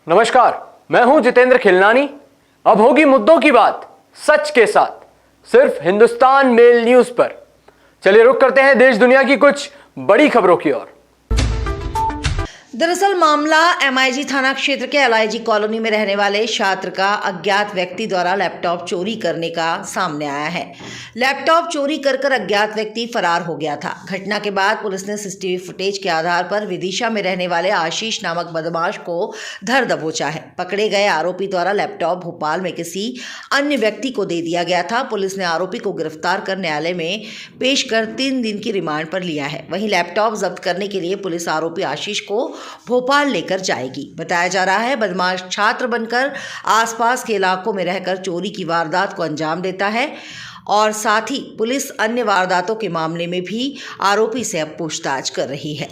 नमस्कार, मैं हूं जितेंद्र खिलनानी। अब होगी मुद्दों की बात सच के साथ, सिर्फ हिंदुस्तान मेल न्यूज पर। चलिए रुक करते हैं देश दुनिया की कुछ बड़ी खबरों की ओर। दरअसल मामला एमआईजी थाना क्षेत्र के एलआईजी कॉलोनी में रहने वाले छात्र का अज्ञात व्यक्ति द्वारा लैपटॉप चोरी करने का सामने आया है। लैपटॉप चोरी कर अज्ञात व्यक्ति फरार हो गया था। घटना के बाद पुलिस ने सीसीटीवी फुटेज के आधार पर विदिशा में रहने वाले आशीष नामक बदमाश को धर दबोचा है। पकड़े गए आरोपी द्वारा लैपटॉप भोपाल में किसी अन्य व्यक्ति को दे दिया गया था। पुलिस ने आरोपी को गिरफ्तार कर न्यायालय में पेश कर 3 दिन की रिमांड पर लिया है। वहीं लैपटॉप जब्त करने के लिए पुलिस आरोपी आशीष को भोपाल लेकर जाएगी। बताया जा रहा है बदमाश छात्र बनकर आसपास के इलाकों में रहकर चोरी की वारदात को अंजाम देता है और साथ ही पुलिस अन्य वारदातों के मामले में भी आरोपी से अब पूछताछ कर रही है।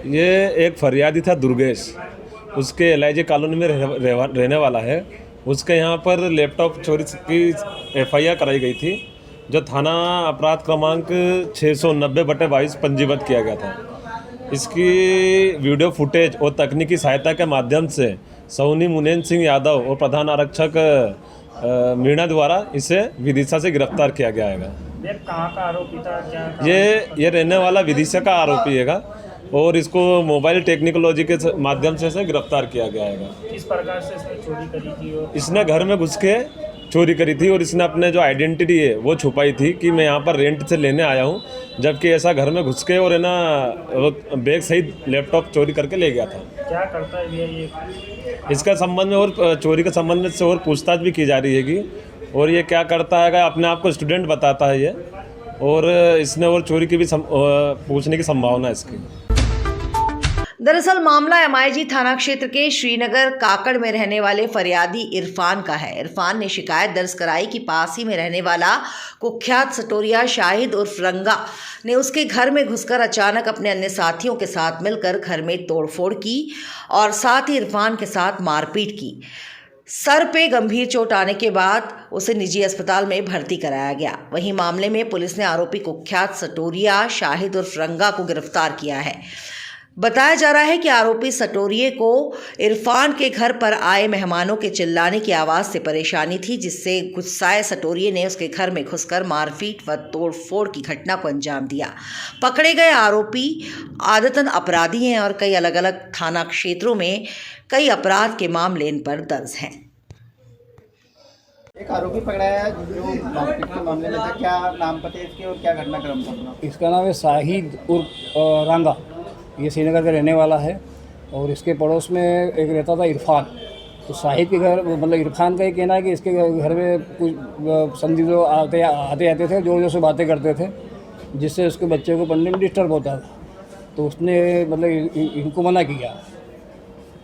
ये एक फरियादी था दुर्गेश, उसके एलआईजी कॉलोनी में रहने वाला है। उसके यहाँ पर लैपटॉप चोरी की एफआईआर कराई गई थी, जो थाना अपराध क्रमांक 690/22 पंजीबद्ध किया गया था। इसकी वीडियो फुटेज और तकनीकी सहायता के माध्यम से सौनी मुनेन सिंह यादव और प्रधान आरक्षक मीणा द्वारा इसे विदिशा से गिरफ्तार किया गया है। कहाँ का आरोपी था? क्या ये रहने वाला विदिशा का आरोपी है और इसको मोबाइल टेक्नोलॉजी के माध्यम से गिरफ्तार किया गया है। किस प्रकार से इसने चोरी करी थी? और इसने घर में घुस के चोरी करी थी और इसने अपने जो आइडेंटिटी है वो छुपाई थी कि मैं यहाँ पर रेंट से लेने आया हूँ, जबकि ऐसा घर में घुस के और है ना बैग सहित लैपटॉप चोरी करके ले गया था। क्या करता है भैया ये? इसका संबंध में और चोरी के संबंध में से और पूछताछ भी की जा रही है और ये क्या करता है, अपने आप को स्टूडेंट बताता है ये, और इसने और चोरी की भी पूछने की संभावना है इसकी। दरअसल मामला एमआईजी थाना क्षेत्र के श्रीनगर काकड़ में रहने वाले फरियादी इरफान का है। इरफान ने शिकायत दर्ज कराई कि पास ही में रहने वाला कुख्यात सटोरिया शाहिद उर्फ रंगा ने उसके घर में घुसकर अचानक अपने अन्य साथियों के साथ मिलकर घर में तोड़फोड़ की और साथ ही इरफान के साथ मारपीट की। सर पे गंभीर चोट आने के बाद उसे निजी अस्पताल में भर्ती कराया गया। वहीं मामले में पुलिस ने आरोपी कुख्यात सटोरिया शाहिद उर्फ रंगा को गिरफ्तार किया है। बताया जा रहा है कि आरोपी सटोरिये को इरफान के घर पर आए मेहमानों के चिल्लाने की आवाज़ से परेशानी थी, जिससे गुस्साए सटोरिये ने उसके घर में घुसकर मारपीट व तोड़फोड़ की घटना को अंजाम दिया। पकड़े गए आरोपी आदतन अपराधी हैं और कई अलग अलग थाना क्षेत्रों में कई अपराध के मामले इन पर दर्ज हैं। एक आरोपी पकड़ा है जो मारपीट के मामले में था। क्या नाम पता है इसके और क्या घटनाक्रम था? इसका नाम है शाहिद उर्फ रंगा। ये श्रीनगर का रहने वाला है और इसके पड़ोस में एक रहता था इरफान। तो शाहिद के घर मतलब इरफान का ये कहना है कि इसके घर में कुछ संदिग्ध लोग आते थे, जोर से बातें करते थे, जिससे उसके बच्चे को पढ़ने में डिस्टर्ब होता था। तो उसने मतलब इनको मना किया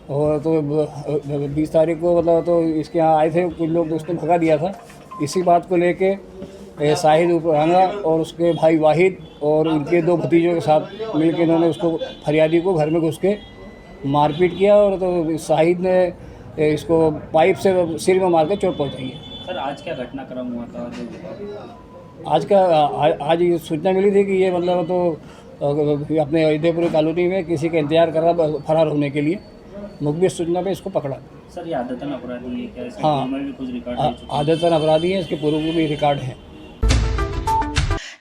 और तो 20 तारीख को मतलब तो इसके यहाँ आए थे कुछ लोग, तो उसने भगा दिया था। इसी बात को लेके शाहिद रंगा और उसके भाई वाहिद और उनके 2 भतीजों के साथ मिलकर इन्होंने उसको फरियादी को घर में घुस के मारपीट किया और तो शाहिद ने इसको पाइप से सिर में मार के चोट पहुँचाई है। सर आज क्या घटनाक्रम हुआ था? आज ये सूचना मिली थी कि ये मतलब तो अपने अयोध्यापुर कॉलोनी में किसी का इंतजार कर रहा फरार होने के लिए। मुखबिर सूचना पे इसको पकड़ा। सर ये आदतन अपराधी है क्या? हाँ, भी कुछ रिकॉर्ड आदतन अपराधी है, इसके पूर्व में भी रिकॉर्ड है।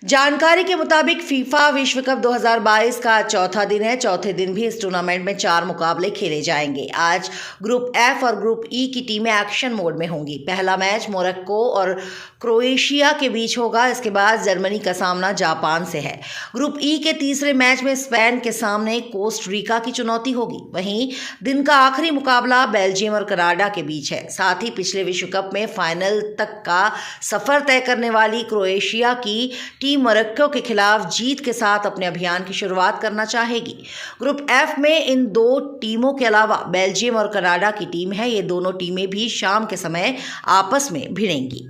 जानकारी के मुताबिक फीफा विश्व कप 2022 का चौथा दिन है। चौथे दिन भी इस टूर्नामेंट में 4 मुकाबले खेले जाएंगे। आज ग्रुप एफ और ग्रुप ई की टीमें एक्शन मोड में होंगी। पहला मैच मोरक्को और क्रोएशिया के बीच होगा। इसके बाद जर्मनी का सामना जापान से है। ग्रुप ई के तीसरे मैच में स्पेन के सामने कोस्टरिका की चुनौती होगी। वहीं दिन का आखिरी मुकाबला बेल्जियम और कनाडा के बीच है। साथ ही पिछले विश्व कप में फाइनल तक का सफर तय करने वाली क्रोएशिया की टीम मोरक्को के खिलाफ जीत के साथ अपने अभियान की शुरुआत करना चाहेगी। ग्रुप एफ में इन 2 टीमों के अलावा बेल्जियम और कनाडा की टीम है। ये दोनों टीमें भी शाम के समय आपस में भिड़ेंगी।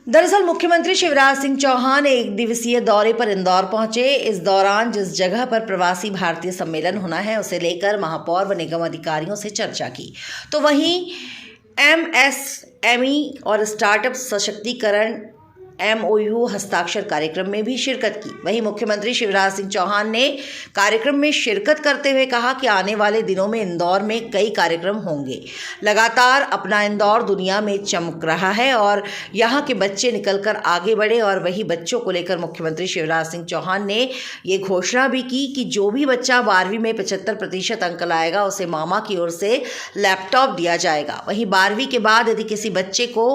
दरअसल मुख्यमंत्री शिवराज सिंह चौहान एक दिवसीय दौरे पर इंदौर पहुंचे। इस दौरान जिस जगह पर प्रवासी भारतीय सम्मेलन होना है उसे लेकर महापौर व निगम अधिकारियों से चर्चा की। तो वहीं MSME और स्टार्टअप सशक्तिकरण MOU हस्ताक्षर कार्यक्रम में भी शिरकत की। वहीं मुख्यमंत्री शिवराज सिंह चौहान ने कार्यक्रम में शिरकत करते हुए कहा कि आने वाले दिनों में इंदौर में कई कार्यक्रम होंगे। लगातार अपना इंदौर दुनिया में चमक रहा है और यहाँ के बच्चे निकलकर आगे बढ़े। और वही बच्चों को लेकर मुख्यमंत्री शिवराज सिंह चौहान ने ये घोषणा भी की कि जो भी बच्चा 12वीं में 75% अंक लाएगा उसे मामा की ओर से लैपटॉप दिया जाएगा। वहीं 12वीं के बाद यदि किसी बच्चे को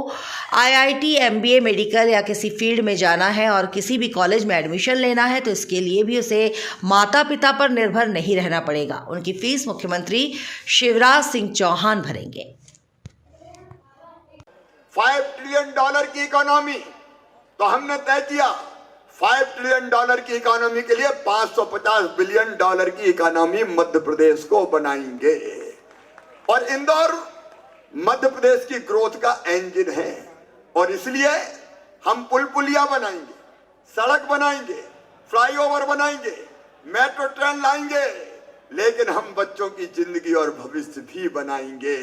IIT, MBA, मेडिकल या किसी फील्ड में जाना है और किसी भी कॉलेज में एडमिशन लेना है तो इसके लिए भी उसे माता पिता पर निर्भर नहीं रहना पड़ेगा। उनकी फीस मुख्यमंत्री शिवराज सिंह चौहान भरेंगे। $5 ट्रिलियन की इकोनॉमी, तो हमने तय किया $5 ट्रिलियन की इकोनॉमी के लिए $550 बिलियन की इकोनॉमी मध्य प्रदेश को बनाएंगे। और इंदौर मध्य प्रदेश की ग्रोथ का इंजन है और इसलिए हम पुल पुलिया बनाएंगे, सड़क बनाएंगे, फ्लाईओवर बनाएंगे, मेट्रो ट्रेन लाएंगे, लेकिन हम बच्चों की जिंदगी और भविष्य भी बनाएंगे।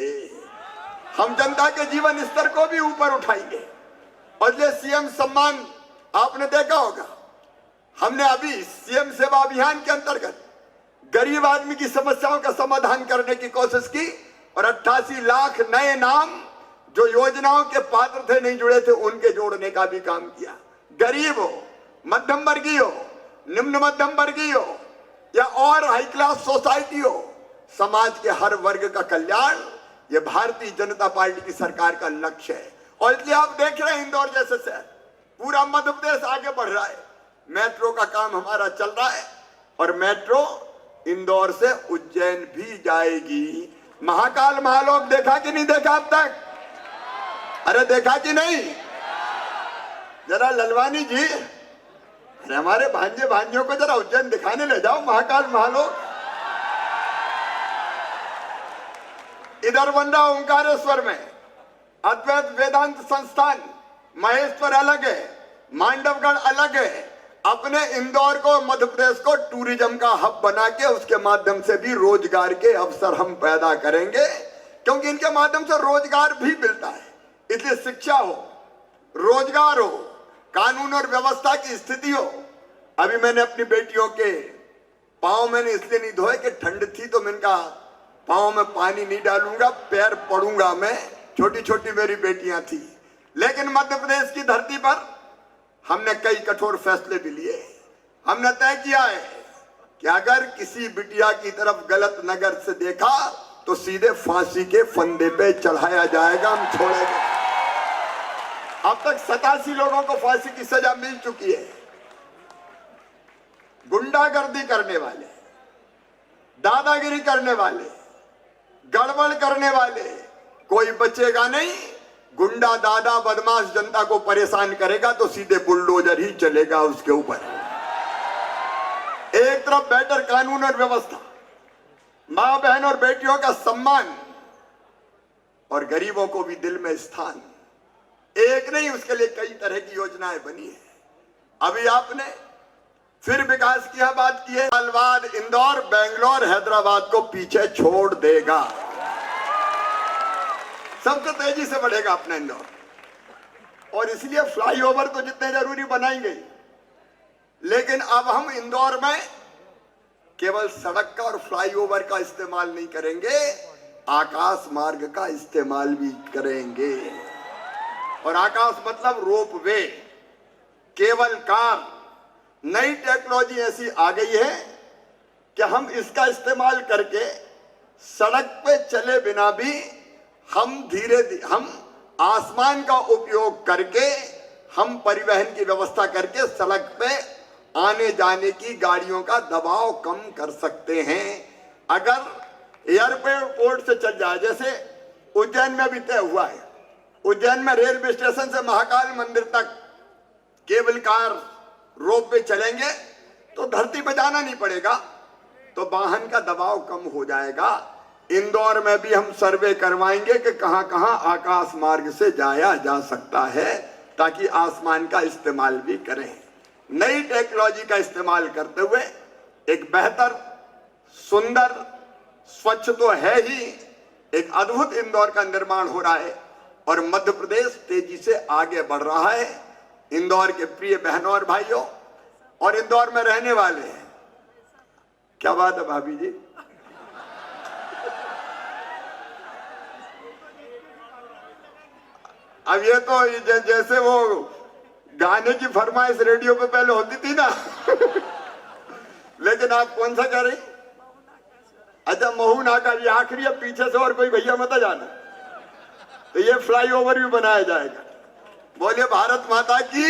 हम जनता के जीवन स्तर को भी ऊपर उठाएंगे। और ये CM सम्मान आपने देखा होगा, हमने अभी CM सेवा अभियान के अंतर्गत गरीब आदमी की समस्याओं का समाधान करने की कोशिश की और 88 लाख नए नाम जो योजनाओं के पात्र थे, नहीं जुड़े थे, उनके जोड़ने का भी काम किया। गरीब हो, मध्यम वर्गीय हो, निम्न मध्यम वर्गीय हो या और हाई क्लास सोसाइटी हो, समाज के हर वर्ग का कल्याण ये भारतीय जनता पार्टी की सरकार का लक्ष्य है। और इसलिए आप देख रहे हैं इंदौर जैसे शहर, पूरा मध्य प्रदेश आगे बढ़ रहा है। मेट्रो का काम हमारा चल रहा है और मेट्रो इंदौर से उज्जैन भी जाएगी। महाकाल महालोक देखा कि नहीं देखा अब तक? अरे देखा कि नहीं? जरा ललवानी जी, अरे हमारे भांजे भांजियों को जरा उज्जैन दिखाने ले जाओ महाकाल महालोक। इधर बन रहा ओंकारेश्वर में अद्वैत वेदांत संस्थान, महेश्वर अलग है, मांडवगढ़ अलग है। अपने इंदौर को, मध्य प्रदेश को टूरिज्म का हब बना के उसके माध्यम से भी रोजगार के अवसर हम पैदा करेंगे, क्योंकि इनके माध्यम से रोजगार भी मिलता है। इसलिए शिक्षा हो, रोजगार हो, कानून और व्यवस्था की स्थिति हो। अभी मैंने अपनी बेटियों के पांव मैंने इसलिए नहीं धोए कि ठंड थी, तो मैंने कहा पांव में पानी नहीं डालूंगा, पैर पड़ूंगा मैं। छोटी छोटी मेरी बेटियां थी, लेकिन मध्य प्रदेश की धरती पर हमने कई कठोर फैसले भी लिए। हमने तय किया है कि अगर किसी बिटिया की तरफ गलत नजर से देखा तो सीधे फांसी के फंदे पे चढ़ाया जाएगा, हम छोड़ेंगे। अब तक 87 लोगों को फांसी की सजा मिल चुकी है। गुंडागर्दी करने वाले, दादागिरी करने वाले, गड़बड़ करने वाले कोई बचेगा नहीं। गुंडा, दादा, बदमाश जनता को परेशान करेगा तो सीधे बुलडोजर ही चलेगा उसके ऊपर। एक तरफ बेहतर कानून और व्यवस्था, मां बहन और बेटियों का सम्मान और गरीबों को भी दिल में स्थान। एक नहीं, उसके लिए कई तरह की योजनाएं बनी है। अभी आपने फिर विकास की बात की है। साल बाद इंदौर, बेंगलोर, हैदराबाद को पीछे छोड़ देगा। सबसे तेजी से बढ़ेगा अपना इंदौर। और इसलिए फ्लाईओवर तो जितने जरूरी बनाएंगे, लेकिन अब हम इंदौर में केवल सड़क का और फ्लाईओवर का इस्तेमाल नहीं करेंगे, आकाश मार्ग का इस्तेमाल भी करेंगे। और आकाश मतलब रोपवे, केबल कार। नई टेक्नोलॉजी ऐसी आ गई है कि हम इसका इस्तेमाल करके सड़क पे चले बिना भी हम आसमान का उपयोग करके हम परिवहन की व्यवस्था करके सड़क पे आने जाने की गाड़ियों का दबाव कम कर सकते हैं। अगर एयरपोर्ट से चल जाए, जैसे उज्जैन में भी तय हुआ है, उज्जैन में रेलवे स्टेशन से महाकाल मंदिर तक केबल कार रोप पे चलेंगे तो धरती पे जाना नहीं पड़ेगा, तो वाहन का दबाव कम हो जाएगा। इंदौर में भी हम सर्वे करवाएंगे कि कहां कहां आकाश मार्ग से जाया जा सकता है, ताकि आसमान का इस्तेमाल भी करें। नई टेक्नोलॉजी का इस्तेमाल करते हुए एक बेहतर, सुंदर, स्वच्छ तो है ही, एक अद्भुत इंदौर का निर्माण हो रहा है और मध्य प्रदेश तेजी से आगे बढ़ रहा है। इंदौर के प्रिय बहनों और भाइयों और इंदौर में रहने वाले हैं। क्या बात है भाभी जी? अब ये तो जैसे वो गाने की फरमाइश रेडियो पे पहले होती थी ना लेकिन आप कौन सा कह रही? अच्छा, महू नाका, ये आखिरी है, पीछे से और कोई भैया मत जाना। तो ये फ्लाईओवर भी बनाया जाएगा। बोले भारत माता की।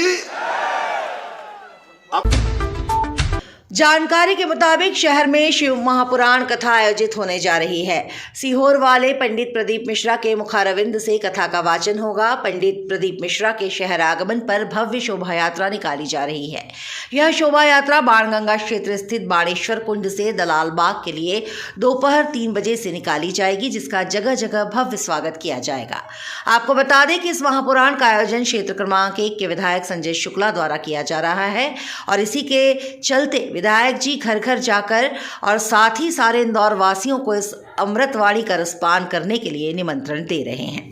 जानकारी के मुताबिक शहर में शिव महापुराण कथा आयोजित होने जा रही है। सीहोर वाले पंडित प्रदीप मिश्रा के मुखारविंद से कथा का वाचन होगा। पंडित प्रदीप मिश्रा के शहर आगमन पर भव्य शोभा यात्रा निकाली जा रही है। यह शोभा यात्रा बाणगंगा क्षेत्र स्थित बाणेश्वर कुंड से दलाल बाग के लिए दोपहर 3 बजे से निकाली जाएगी, जिसका जगह जगह भव्य स्वागत किया जाएगा। आपको बता दें कि इस महापुराण का आयोजन क्षेत्र क्रमांक 1 के विधायक संजय शुक्ला द्वारा किया जा रहा है और इसी के चलते विधायक जी घर घर जाकर और साथ ही सारे इंदौर वासियों को इस अमृतवाणी का रसपान करने के लिए निमंत्रण दे रहे हैं।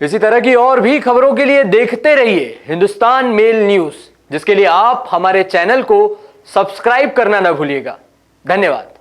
इसी तरह की और भी खबरों के लिए देखते रहिए हिंदुस्तान मेल न्यूज, जिसके लिए आप हमारे चैनल को सब्सक्राइब करना न भूलिएगा। धन्यवाद।